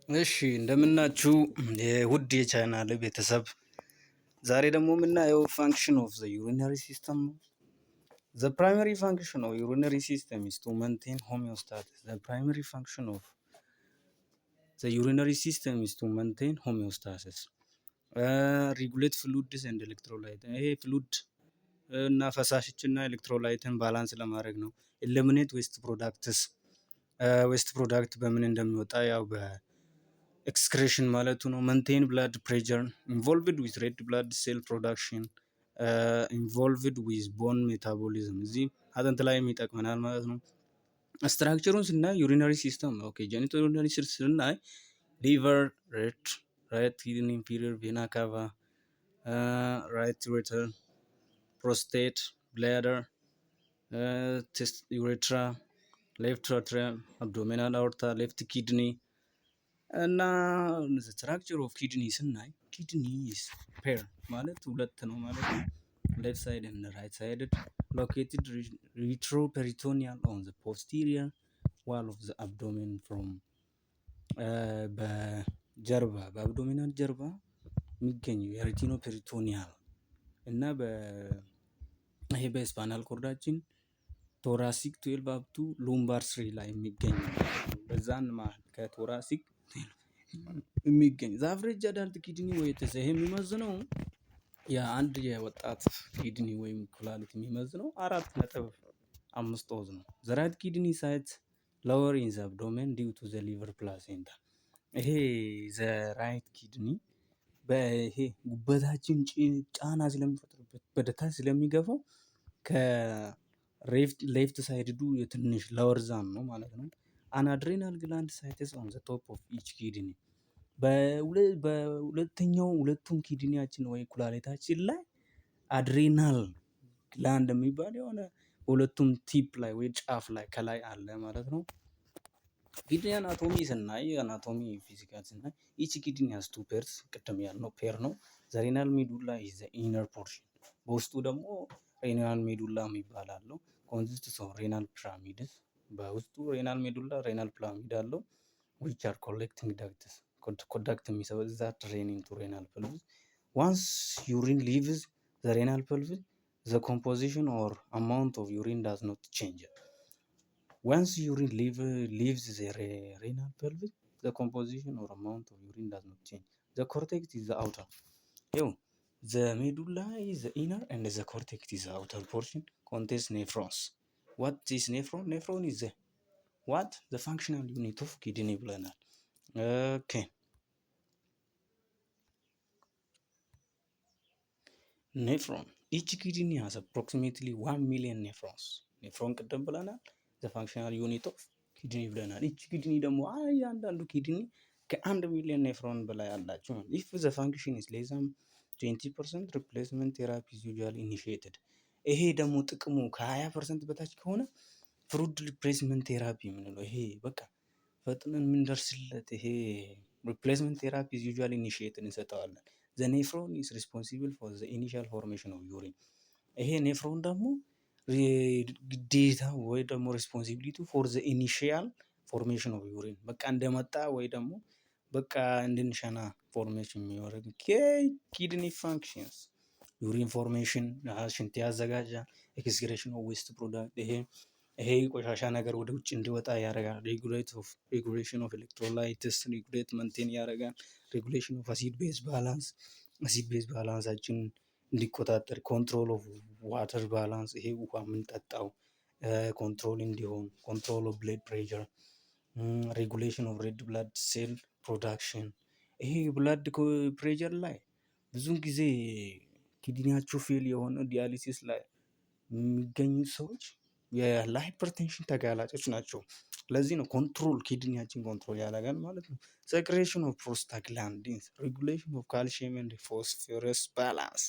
እሺ እንደምናችሁ የውድ የቻናል ቤተሰብ፣ ዛሬ ደግሞ የምናየው ፋንክሽን ኦፍ ዘ ዩሪነሪ ሲስተም ነው። ዘ ፕራይመሪ ፋንክሽን ኦፍ ዩሪነሪ ሲስተም ኢዝ ቱ ሜንቴን ሆሚዮስታሲስ። ዘ ፕራይመሪ ፋንክሽን ኦፍ ዘ ዩሪነሪ ሲስተም ኢዝ ቱ ሜንቴን ሆሚዮስታሲስ፣ ሪጉሌት ፍሉድስ ኤንድ ኤሌክትሮላይት። ይሄ ፍሉድ እና ፈሳሾችና ኤሌክትሮላይትን ባላንስ ለማድረግ ነው። ኤሊሚኔት ዌስት ፕሮዳክትስ፣ ዌስት ፕሮዳክት በምን እንደሚወጣ ያው ኤክስክሬሽን ማለቱ ነው። መንቴን ብላድ ፕሬሸር ኢንቮልቭድ ዊዝ ሬድ ብላድ ሴል ፕሮዳክሽን ኢንቮልቭድ ዊዝ ቦን ሜታቦሊዝም። እዚህ አጥንት ላይ ይጠቅመናል ማለት ነው። ስትራክቸሩን ስናይ ዩሪነሪ ሲስተም ኦኬ፣ ጀኒቶ ዩሪነሪ ሲስተም ስናይ ሊቨር፣ ራይት ኪድኒ፣ ኢንፌሪየር ቬና ካቫ፣ ራይት ዩሬተር፣ ፕሮስቴት፣ ብላደር፣ ዩሬትራ፣ ሌፍት አትሪየም፣ አብዶሚናል አorta፣ ሌፍት ኪድኒ እና ስትራክቸር ኦፍ ኪድኒ ስናይ ኪድኒ ኢዝ ፔር ማለት ሁለት ነው ማለት ነው። ሌፍት ሳይድ እና ራይት ሳይድ ሎኬትድ ሪትሮፔሪቶኒያል ኦን ዘ ፖስቴሪየር ዋል ኦፍ ዘ አብዶሜን ፍሮም በጀርባ በአብዶሚናል ጀርባ የሚገኘው የሬቲኖ ፔሪቶኒያል እና ይሄ በስፓናል ኮርዳችን ቶራሲክ 12 አፕቱ ሉምባር 3 ላይ የሚገኝ በዛን መሀል ከቶራሲክ የሚገኝ ዘ አቨሬጅ አዳልት ኪድኒ ዌይት ይሄ የሚመዝነው የአንድ የወጣት ኪድኒ ወይም ኩላሊት የሚመዝነው 4.5 ኦዝ ነው። ዘ ራይት ኪድኒ ሳይት ሎወር ኢን ዘ አብዶሜን ዲው ቱ ዘ ሊቨር ፕላሴንታ። ይሄ ዘ ራይት ኪድኒ በይሄ ጉበታችን ጫና ስለሚፈጥርበት በደታች ስለሚገፋው ከሌፍት ሳይድዱ የትንሽ ላወርዛን ነው ማለት ነው። አን አድሬናል ግላንድ ሳይትስ ኦን ዘ ቶፕ ኦፍ ኢች ኪድኒ። ሁለቱም ኪድኒያችን ወይ ኩላሊታችን ላይ አድሬናል ግላንድ የሚባል የሆነ ሁለቱም ቲፕ ላይ ወይ ጫፍ ላይ ከላይ አለ ማለት ነው። ኪድኒ አናቶሚ ስናይ አናቶሚ ፊዚካል ስናይ ኢች ኪድኒ ሃዝ ቱ ፔርስ፣ ቅድም ያልነው ፔር ነው። ዘ ሬናል ሜዱላ ኢዝ ዘ ኢነር ፖርሽን፣ በውስጡ ደግሞ ሬናል ሜዱላ የሚባል አለው። ኮንሲስትስ ኦፍ ሬናል ፒራሚድስ፣ በውስጡ ሬናል ሜዱላ ሬናል ፒራሚድ አለው። ዊች አር ኮሌክቲንግ ዳክትስ፣ ኮንዳክት የሚሰበው ዛት ድሬን ኢንቱ ሬናል ፐልቪስ። ዋንስ ዩሪን ሊቭስ ዘ ሬናል ፐልቪስ ዘ ኮምፖዚሽን ኦር አማውንት ኦፍ ዩሪን ዳዝ ኖት ቼንጅ። ዋንስ ዩሪን ሊቭስ ዘ ሬናል ፐልቪስ ዘ ኮምፖዚሽን ኦር አማውንት ኦፍ ዩሪን ዳዝ ኖት ቼንጅ። ዘ ኮርቴክስ ኢዝ ዘ አውተር፣ ይኸው ዘ ሜዱላ ኢዝ ዘ ኢነር ኤንድ ዘ ኮርቴክስ ኢዝ ዘ አውተር ፖርሽን ኮንቴንስ ኔፍሮንስ። ዋት ኢዝ ኔፍሮን? ኔፍሮን ኢዝ ዘ ዋት ዘ ፋንክሽናል ዩኒት ኦፍ ኪድኒ ብለናል። ኦኬ ኔፍሮን ኢች ኪድኒ ሃዝ አፕሮክሲሜትሊ 1 ሚሊዮን ኔፍሮንስ። ኔፍሮን ቅድም ብለናል፣ ዘ ፋንክሽናል ዩኒት ኦፍ ኪድኒ ብለናል። ኢች ኪድኒ ደግሞ እያንዳንዱ ኪድኒ ከ1 ሚሊዮን ኔፍሮን በላይ አላቸው። ኢፍ ዘ ፋንክሽን ኢዝ ሌስ ዛን 20% ሪፕሌስመንት ቴራፒ ኢዝ ዩዥዋሊ ኢኒሺየትድ። ይሄ ደግሞ ጥቅሙ ከ20% በታች ከሆነ ፍሉድ ሪፕሌስመንት ቴራፒ የምንለው ይሄ በቃ ፈጥነን የምንደርስለት ይሄ ሪፕሌስመንት ቴራፒ ኢዝ ዩዥዋሊ ኢኒሺየትድ እንሰጠዋለን። ዘ ኔፍሮን ኢዝ ሪስፖንሲብል ፎር ዘ ኢኒሻል ፎርሜሽን ኦፍ ዩሪን። ይሄ ኔፍሮን ደግሞ ግዴታ ወይ ደግሞ ሪስፖንሲቢሊቲ ፎር ዘ ኢኒሺያል ፎርሜሽን ኦፍ ዩሪን፣ በቃ እንደመጣ ወይ ደግሞ በቃ እንድንሸና ፎርሜሽን የሚያደርግ ኪድኒ ፋንክሽንስ። ዩሪን ፎርሜሽን ሽንት ያዘጋጃል። ኤክስክሬሽን ኦፍ ዌስት ፕሮዳክት፣ ይሄ ቆሻሻ ነገር ወደ ውጭ እንዲወጣ ያደርጋል። ሬጉሌሽን ኦፍ ኤሌክትሮላይትስ ሬጉሌት መንቴን ያደርጋል። ሬጉሌሽን ኦፍ አሲድ ቤዝ ባላንስ፣ አሲድ ቤዝ ባላንሳችን እንዲቆጣጠር። ኮንትሮል ኦፍ ዋተር ባላንስ፣ ይሄ ውሃ የምንጠጣው ኮንትሮል እንዲሆን። ኮንትሮል ኦፍ ብለድ ፕሬሸር፣ ሬጉሌሽን ኦፍ ሬድ ብላድ ሴል ፕሮዳክሽን። ይሄ ብላድ ፕሬሸር ላይ ብዙን ጊዜ ኪድኒያቸው ፌል የሆነ ዲያሊሲስ ላይ የሚገኙ ሰዎች የሃይፐርቴንሽን ተጋላጮች ናቸው። ለዚህ ነው ኮንትሮል ኪድኒያችን ኮንትሮል ያደርጋል ማለት ነው። ሴክሬሽን ኦፍ ፕሮስታግላንዲንስ፣ ሬጉሌሽን ኦፍ ካልሲየም ኤንድ ፎስፎረስ ባላንስ።